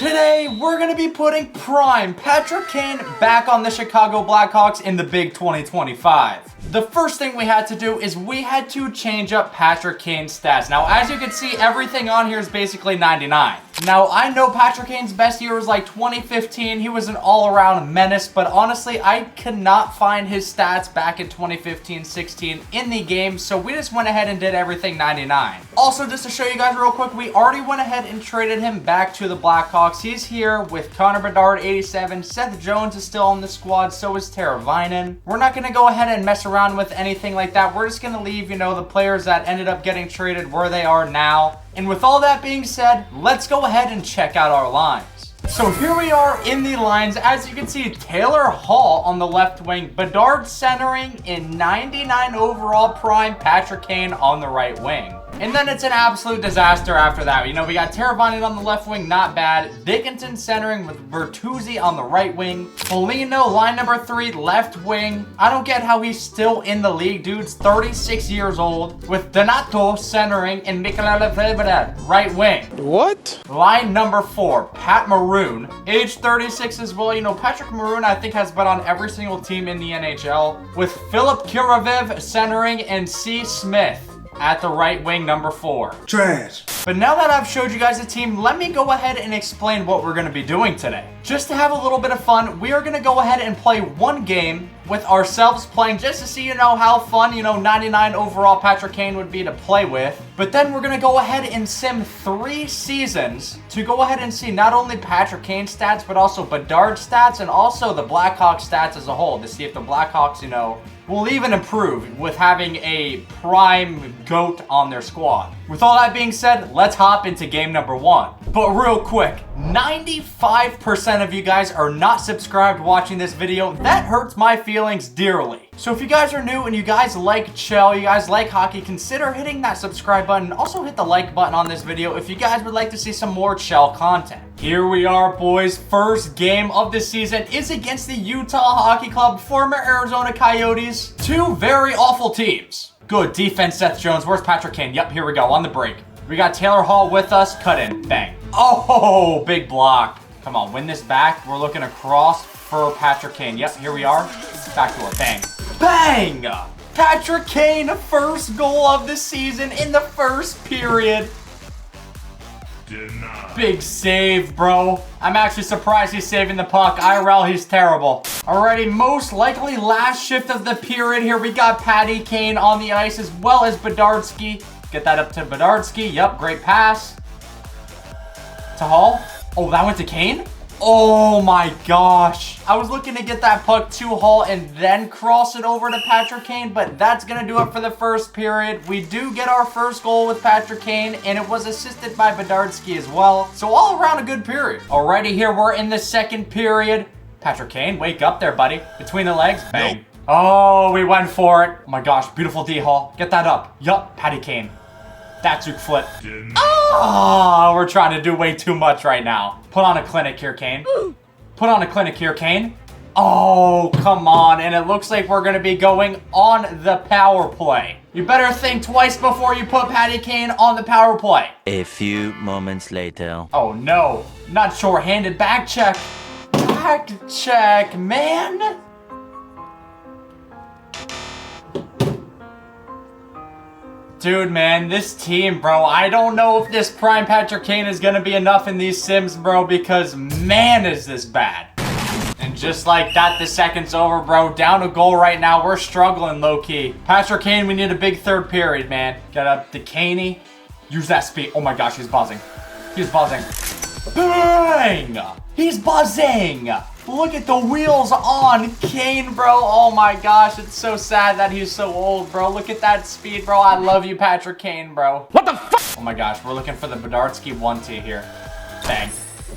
Today, we're going to be putting prime Patrick Kane back on the Chicago Blackhawks in the big 2025. The first thing we had to do is we had to change up Patrick Kane's stats. Now, as you can see, everything on here is basically 99. Now, I know Patrick Kane's best year was like 2015. He was an all-around menace, but honestly, I could not find his stats back in 2015-16 in the game, so we just went ahead and did everything 99. Also, just to show you guys real quick, we already went ahead and traded him back to the Blackhawks. He's here with Connor Bedard, 87. Seth Jones is still on the squad, so is Tara Vinen. We're not going to go ahead and mess around with anything like that. We're just going to leave, the players that ended up getting traded where they are now. And with all that being said, let's go ahead and check out our lines. So here we are in the lines. As you can see, Taylor Hall on the left wing, Bedard centering in 99 overall prime, Patrick Kane on the right wing. And then it's an absolute disaster after that. We got Tara Vinen on the left wing, not bad. Dickinson centering with Bertuzzi on the right wing. Foligno, line number 3, left wing. I don't get how he's still in the league. Dude's 36 years old. With Donato centering and Memeber, right wing. What? Line number 4, Pat Maroon, age 36 as well. Patrick Maroon, I think, has been on every single team in the NHL. With Philip Kiraviv centering and C. Smith at the right wing, number 4. Trash. But now that I've showed you guys the team, let me go ahead and explain what we're going to be doing today. Just to have a little bit of fun, we are going to go ahead and play one game with ourselves playing, just to see, how fun, 99 overall Patrick Kane would be to play with. But then we're going to go ahead and sim 3 seasons to go ahead and see not only Patrick Kane's stats, but also Bedard's stats and also the Blackhawks stats as a whole, to see if the Blackhawks, will even improve with having a prime GOAT on their squad. With all that being said, let's hop into game number 1. But real quick, 95% of you guys are not subscribed watching this video. That hurts my feelings dearly. So if you guys are new and you guys like Chell, you guys like hockey, consider hitting that subscribe button. Also hit the like button on this video if you guys would like to see some more Chell content. Here we are, boys. First game of the season is against the Utah Hockey Club, former Arizona Coyotes. Two very awful teams. Good defense, Seth Jones. Where's Patrick Kane? Yep, here we go, on the break. We got Taylor Hall with us. Cut in. Bang. Oh, big block. Come on, win this back. We're looking across for Patrick Kane. Yep, here we are. Backdoor. Bang. Bang! Patrick Kane, first goal of the season in the first period. Denied. Big save, bro. I'm actually surprised he's saving the puck. IRL, he's terrible. Alrighty, most likely last shift of the period. Here we got Patty Kane on the ice as well as Bedardsky. Get that up to Bedardsky. Yep, great pass. To Hall. Oh, that went to Kane? Oh my gosh. I was looking to get that puck to Hall and then cross it over to Patrick Kane, but that's going to do it for the first period. We do get our first goal with Patrick Kane, and it was assisted by Bedardsky as well. So all around a good period. Alrighty, here we're in the second period. Patrick Kane, wake up there, buddy. Between the legs. Bang. Nope. Oh, we went for it. Oh my gosh, beautiful D, Hall. Get that up. Yup, Patty Kane. Datsuk flip. Oh, we're trying to do way too much right now. Put on a clinic here, Kane. Put on a clinic here, Kane. Oh, come on. And it looks like we're going to be going on the power play. You better think twice before you put Patty Kane on the power play. A few moments later. Oh, no. Not short-handed. Back check. Back check, man. Dude, man, this team, bro, I don't know if this prime Patrick Kane is going to be enough in these sims, bro, because, man, is this bad. And just like that, the second's over, bro. Down a goal right now. We're struggling low-key. Patrick Kane, we need a big third period, man. Get up to Caney. Use that speed. Oh, my gosh, he's buzzing. He's buzzing. Bang! He's buzzing! Look at the wheels on Kane, bro. Oh my gosh, it's so sad that he's so old, bro. Look at that speed, bro. I love you, Patrick Kane, bro. What the fuck? Oh my gosh, we're looking for the Bedardsky 1T here. Bang.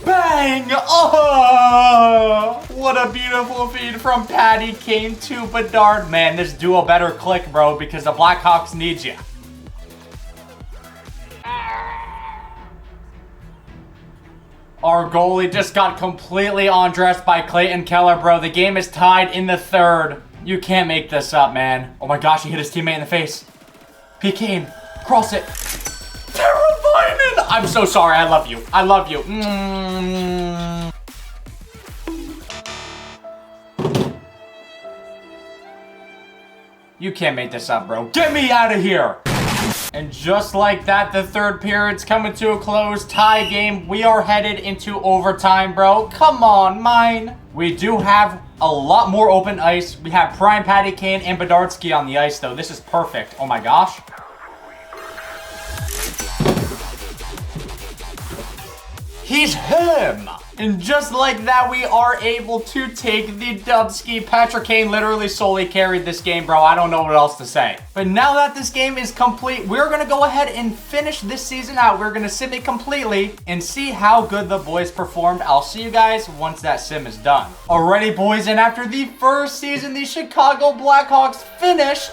Bang! Oh! What a beautiful feed from Patty Kane to Bedard. Man, this duo better click, bro, because the Blackhawks need you. Our goalie just got completely undressed by Clayton Keller, bro. The game is tied in the third. You can't make this up, man. Oh my gosh, he hit his teammate in the face. P. Kane, cross it. Tara Vinen! I'm so sorry. I love you. I love you. You can't make this up, bro. Get me out of here. And just like that, the third period's coming to a close. Tie game. We are headed into overtime, bro. Come on, mine. We do have a lot more open ice. We have Prime Patty Kane and Bedardsky on the ice, though. This is perfect. Oh, my gosh. He's him! And just like that, we are able to take the dubski. Patrick Kane literally solely carried this game, bro. I don't know what else to say. But now that this game is complete, we're going to go ahead and finish this season out. We're going to sim it completely and see how good the boys performed. I'll see you guys once that sim is done. Alrighty, boys, and after the first season, the Chicago Blackhawks finished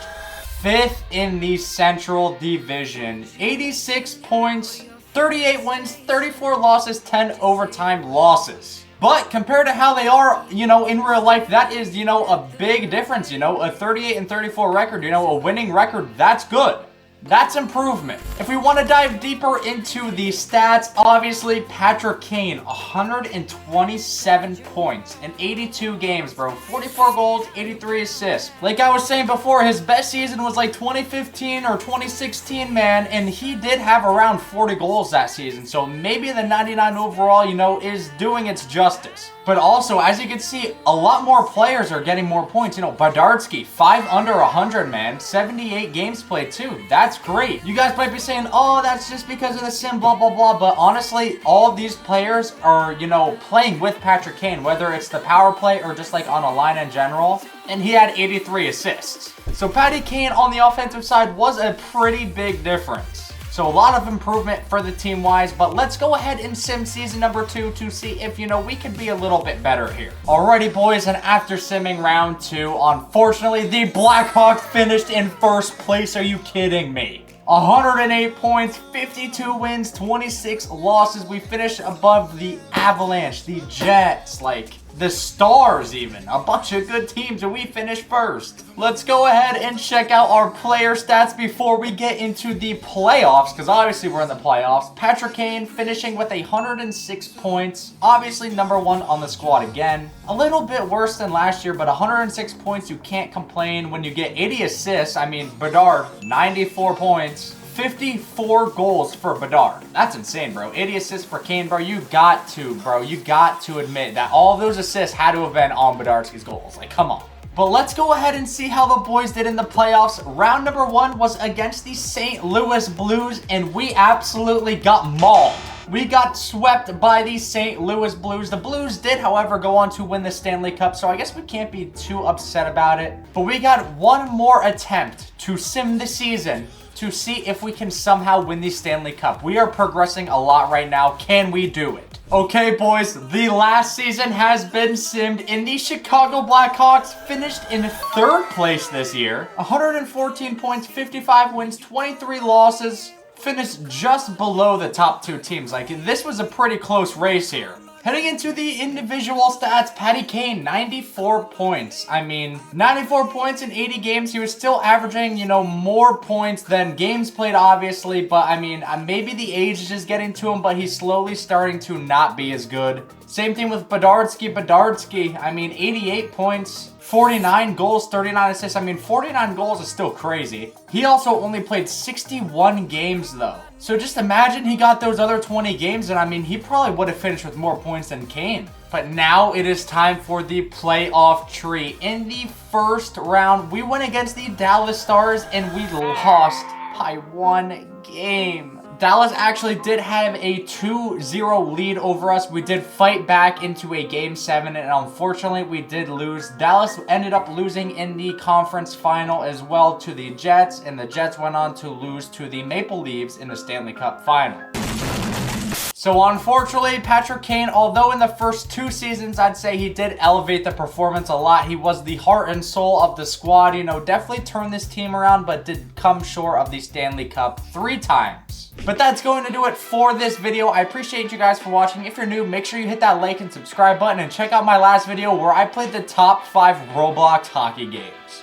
5th in the Central Division. 86 points. 38 wins, 34 losses, 10 overtime losses. But compared to how they are, you know, in real life, that is, you know, a big difference, you know, a 38 and 34 record, you know, a winning record, that's good. That's improvement. If we want to dive deeper into the stats, obviously Patrick Kane, 127 points in 82 games, bro. 44 goals, 83 assists. Like I was saying before, his best season was like 2015 or 2016, man, and he did have around 40 goals that season. So maybe the 99 overall, you know, is doing its justice. But also, as you can see, a lot more players are getting more points. You know, Bedardsky, 5 under 100, man. 78 games played, too. That's great. You guys might be saying, oh, that's just because of the sim, blah, blah, blah. But honestly, all of these players are, you know, playing with Patrick Kane, whether it's the power play or just, like, on a line in general. And he had 83 assists. So Patty Kane on the offensive side was a pretty big difference. So a lot of improvement for the team-wise, but let's go ahead and sim season number 2 to see if, you know, we could be a little bit better here. Alrighty, boys, and after simming round 2, unfortunately, the Blackhawks finished in first place. Are you kidding me? 108 points, 52 wins, 26 losses. We finished above the Avalanche, the Jets, like the Stars even. A bunch of good teams, and we finished first. Let's go ahead and check out our player stats before we get into the playoffs, because obviously we're in the playoffs. Patrick Kane finishing with 106 points. Obviously number 1 on the squad again. A little bit worse than last year, but 106 points, you can't complain. When you get 80 assists, I mean, Bedard, 94 points. 54 goals for Bedard. That's insane, bro. 80 assists for Kane, bro. You got to admit that all those assists had to have been on Bedardsky's goals. Like, come on. But let's go ahead and see how the boys did in the playoffs. Round number 1 was against the St. Louis Blues, and we absolutely got mauled. We got swept by the St. Louis Blues. The Blues did, however, go on to win the Stanley Cup, so I guess we can't be too upset about it. But we got one more attempt to sim the season to see if we can somehow win the Stanley Cup. We are progressing a lot right now. Can we do it? Okay, boys, the last season has been simmed, and the Chicago Blackhawks finished in 3rd place this year. 114 points, 55 wins, 23 losses. Finished just below the top 2 teams. Like, this was a pretty close race here. Heading into the individual stats, Patty Kane, 94 points. I mean, 94 points in 80 games. He was still averaging, you know, more points than games played, obviously. But, I mean, maybe the age is just getting to him, but he's slowly starting to not be as good. Same thing with Bedardsky, I mean, 88 points, 49 goals, 39 assists. I mean, 49 goals is still crazy. He also only played 61 games, though. So just imagine he got those other 20 games, and I mean, he probably would have finished with more points than Kane. But now it is time for the playoff tree. In the first round, we went against the Dallas Stars, and we lost by 1 game. Dallas actually did have a 2-0 lead over us. We did fight back into a Game 7, and unfortunately, we did lose. Dallas ended up losing in the conference final as well to the Jets, and the Jets went on to lose to the Maple Leafs in the Stanley Cup final. So unfortunately, Patrick Kane, although in the first 2 seasons, I'd say he did elevate the performance a lot. He was the heart and soul of the squad, you know, definitely turned this team around, but did come short of the Stanley Cup 3 times. But that's going to do it for this video. I appreciate you guys for watching. If you're new, make sure you hit that like and subscribe button and check out my last video where I played the top 5 Roblox hockey games.